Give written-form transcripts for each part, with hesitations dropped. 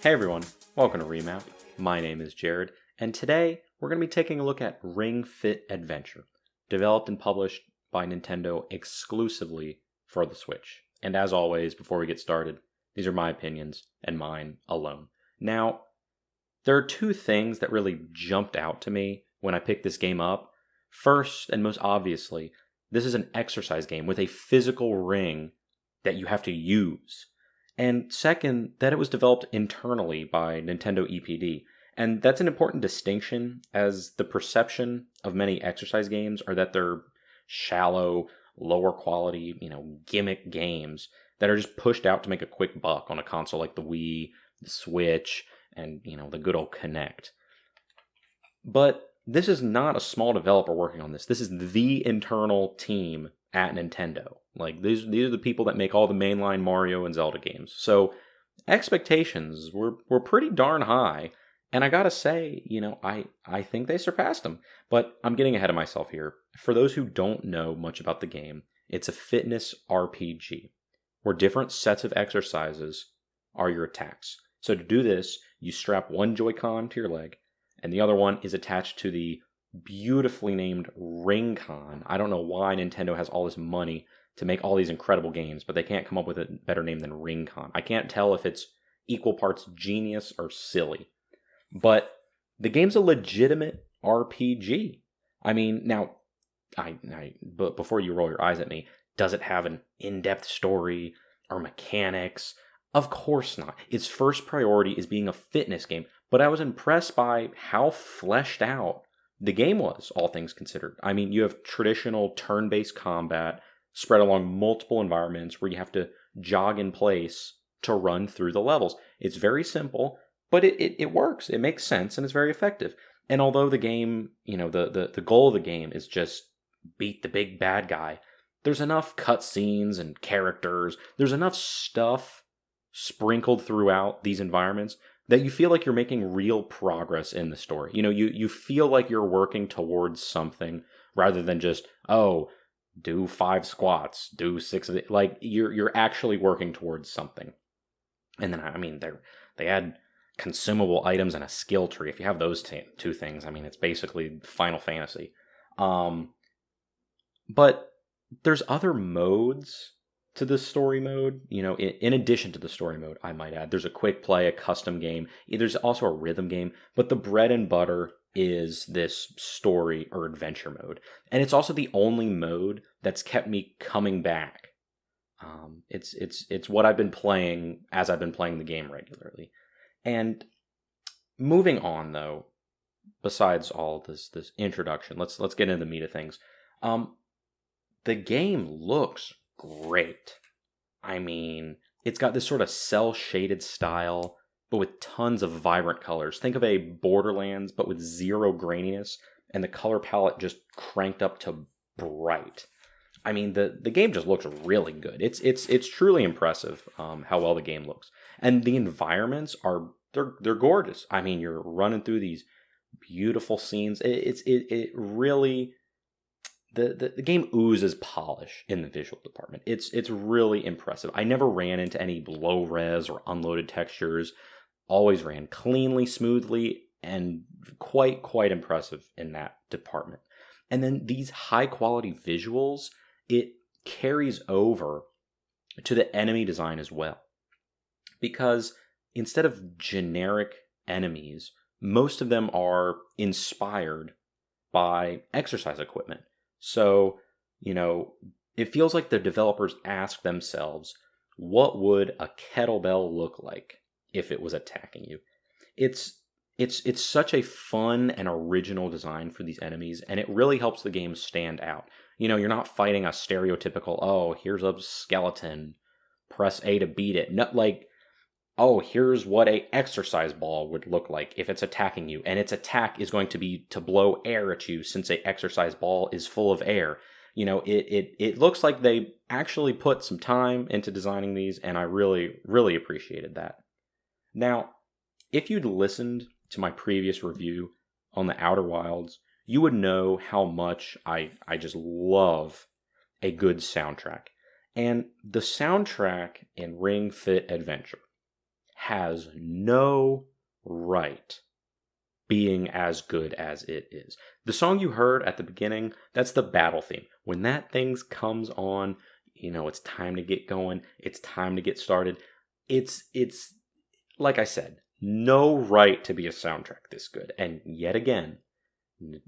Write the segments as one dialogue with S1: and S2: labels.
S1: Hey everyone, welcome to Remap. My name is Jared, and today we're going to be taking a look at Ring Fit Adventure, developed and published by Nintendo exclusively for the Switch. And as always, before we get started, these are my opinions and mine alone. Now, there are two things that really jumped out to me when I picked this game up. First, and most obviously, this is an exercise game with a physical ring that you have to use. And second, that it was developed internally by Nintendo EPD. And that's an important distinction, as the perception of many exercise games are that they're shallow, lower quality, gimmick games that are just pushed out to make a quick buck on a console like the Wii, the Switch, and, the good old Kinect. But this is not a small developer working on this. This is the internal team at Nintendo. Like, these are the people that make all the mainline Mario and Zelda games. So, expectations were pretty darn high. And I gotta say, I think they surpassed them. But I'm getting ahead of myself here. For those who don't know much about the game, it's a fitness RPG, where different sets of exercises are your attacks. So to do this, you strap one Joy-Con to your leg, and the other one is attached to the beautifully named Ring-Con. I don't know why Nintendo has all this money to make all these incredible games, but they can't come up with a better name than Ring-Con. I can't tell if it's equal parts genius or silly. But the game's a legitimate RPG. I mean, now, but before you roll your eyes at me, does it have an in-depth story or mechanics? Of course not. Its first priority is being a fitness game, but I was impressed by how fleshed out the game was, all things considered. I mean, you have traditional turn-based combat spread along multiple environments where you have to jog in place to run through the levels. It's very simple, but it works. It makes sense, and it's very effective. And although the game, the goal of the game is just beat the big bad guy, there's enough cutscenes and characters, there's enough stuff sprinkled throughout these environments that you feel like you're making real progress in the story. You feel like you're working towards something rather than just, do 5 squats, do 6 of it. Like, you're actually working towards something. And then, they add consumable items and a skill tree. If you have those two things, it's basically Final Fantasy. But there's other modes to the story mode, in addition to the story mode, I might add. There's a quick play, a custom game. There's also a rhythm game, but the bread and butter is this story or adventure mode. And it's also the only mode that's kept me coming back. It's what I've been playing as I've been playing the game regularly. And moving on, though, besides all this introduction, let's get into the meat of things. The game looks great. It's got this sort of cel-shaded style, but with tons of vibrant colors. Think of a Borderlands, but with zero graininess, and the color palette just cranked up to bright. The game just looks really good. It's truly impressive how well the game looks, and the environments they're gorgeous. You're running through these beautiful scenes. It really. The game oozes polish in the visual department. It's really impressive. I never ran into any low res or unloaded textures. Always ran cleanly, smoothly, and quite impressive in that department. And then these high quality visuals, it carries over to the enemy design as well. Because instead of generic enemies, most of them are inspired by exercise equipment. So, it feels like the developers ask themselves, what would a kettlebell look like if it was attacking you? It's such a fun and original design for these enemies, and it really helps the game stand out. You're not fighting a stereotypical, here's a skeleton, press A to beat it. Not like, here's what a exercise ball would look like if it's attacking you, and its attack is going to be to blow air at you since a exercise ball is full of air. It looks like they actually put some time into designing these, and I really, really appreciated that. Now, if you'd listened to my previous review on the Outer Wilds, you would know how much I just love a good soundtrack. And the soundtrack in Ring Fit Adventure has no right being as good as it is. The song you heard at the beginning, that's the battle theme. When that thing comes on, it's time to get going. It's time to get started. It's like I said, no right to be a soundtrack this good. And yet again,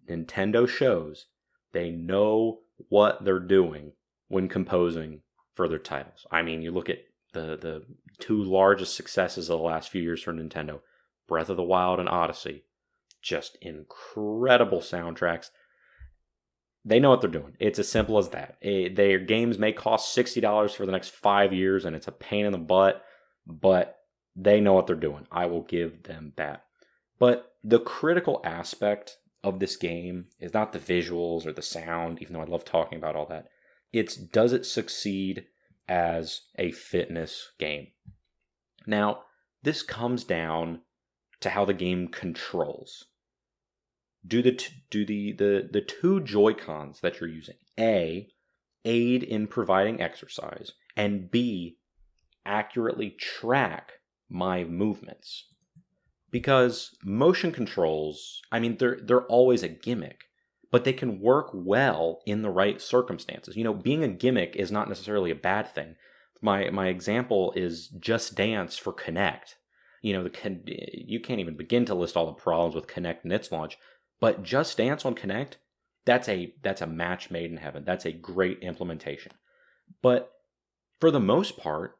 S1: Nintendo shows they know what they're doing when composing for their titles. I mean, you look at the two largest successes of the last few years for Nintendo, Breath of the Wild and Odyssey. Just incredible soundtracks. They know what they're doing. It's as simple as that. Their games may cost $60 for the next 5 years, and it's a pain in the butt, but they know what they're doing. I will give them that. But the critical aspect of this game is not the visuals or the sound, even though I love talking about all that. It's, does it succeed as a fitness game? Now, this comes down to how the game controls. Do the two Joy-Cons that you're using, A, aid in providing exercise, and B, accurately track my movements? Because motion controls, I mean, they're always a gimmick, but they can work well in the right circumstances. Being a gimmick is not necessarily a bad thing. My example is Just Dance for Kinect. You can't even begin to list all the problems with Kinect and its launch, but Just Dance on Kinect, that's a match made in heaven. That's a great implementation. But for the most part,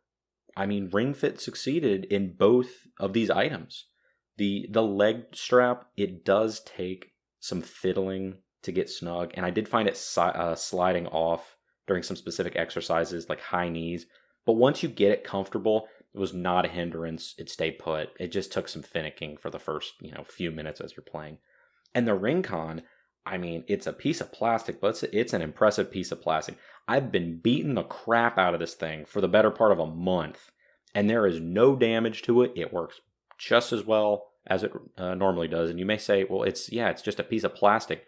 S1: I mean, Ring Fit succeeded in both of these items. The leg strap, it does take some fiddling to get snug, and I did find it sliding off during some specific exercises like high knees. But once you get it comfortable, it was not a hindrance. It stayed put. It just took some finicking for the first few minutes as you're playing. And the Ring-Con, I mean, it's a piece of plastic, but it's an impressive piece of plastic. I've been beating the crap out of this thing for the better part of a month, and there is no damage to it. It works just as well as it normally does. And you may say, well, it's just a piece of plastic.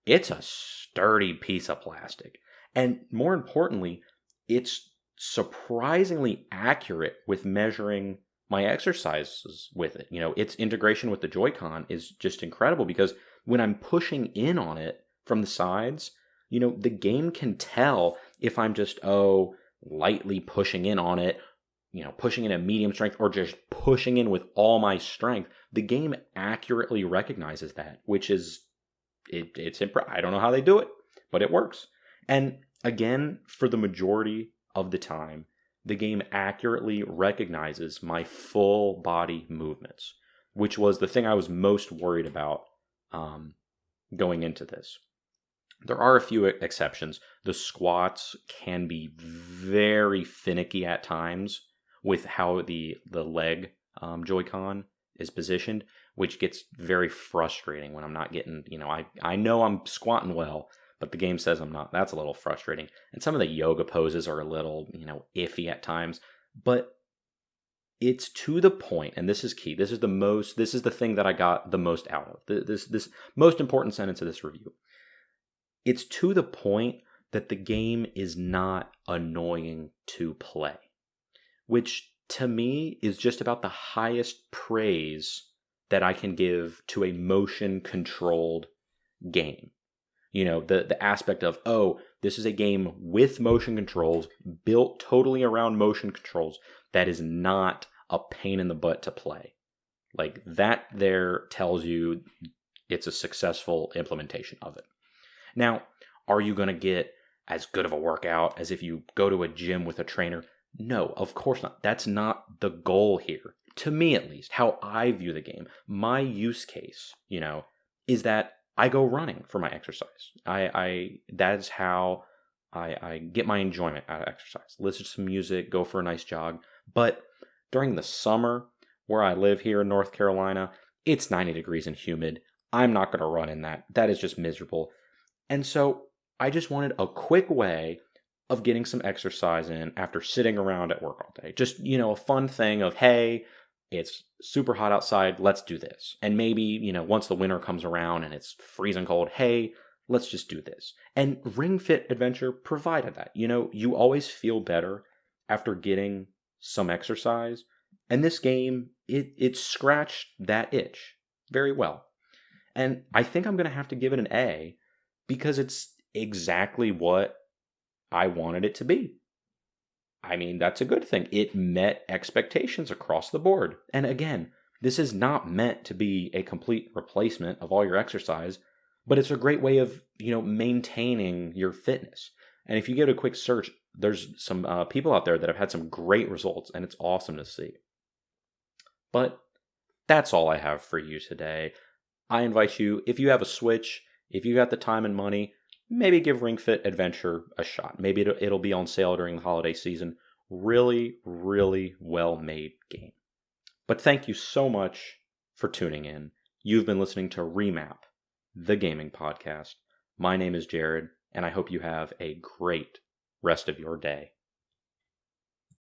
S1: It's a sturdy piece of plastic. And more importantly, it's surprisingly accurate with measuring my exercises with it. Its integration with the Joy-Con is just incredible, because when I'm pushing in on it from the sides, the game can tell if I'm just, lightly pushing in on it, pushing in at medium strength, or just pushing in with all my strength. The game accurately recognizes that, which is, I don't know how they do it, but it works. And again, for the majority of the time, the game accurately recognizes my full body movements, which was the thing I was most worried about going into this. There are a few exceptions. The squats can be very finicky at times with how the leg Joy-Con is positioned, which gets very frustrating when I'm not getting, I know I'm squatting well, but the game says I'm not. That's a little frustrating. And some of the yoga poses are a little, iffy at times, but it's to the point, and this is key. This is the thing that I got the most out of. This most important sentence of this review. It's to the point that the game is not annoying to play, which to me is just about the highest praise that I can give to a motion-controlled game. The aspect of, this is a game with motion controls, built totally around motion controls, that is not a pain in the butt to play. Like, that there tells you it's a successful implementation of it. Now, are you going to get as good of a workout as if you go to a gym with a trainer? No, of course not. That's not the goal here. To me, at least, how I view the game, my use case, is that I go running for my exercise. That's how I get my enjoyment out of exercise. Listen to some music, go for a nice jog. But during the summer, where I live here in North Carolina, it's 90 degrees and humid. I'm not going to run in that. That is just miserable. And so I just wanted a quick way of getting some exercise in after sitting around at work all day. Just, a fun thing of, hey, it's super hot outside, let's do this. And maybe, once the winter comes around and it's freezing cold, hey, let's just do this. And Ring Fit Adventure provided that. You always feel better after getting some exercise. And this game, it scratched that itch very well. And I think I'm going to have to give it an A because it's exactly what I wanted it to be. I mean, that's a good thing. It met expectations across the board. And again, this is not meant to be a complete replacement of all your exercise, but it's a great way of, maintaining your fitness. And if you give it a quick search, there's some people out there that have had some great results, and it's awesome to see. But that's all I have for you today. I invite you, if you have a Switch, if you got the time and money, maybe give Ring Fit Adventure a shot. Maybe it'll be on sale during the holiday season. Really, really well-made game. But thank you so much for tuning in. You've been listening to Remap, the gaming podcast. My name is Jared, and I hope you have a great rest of your day.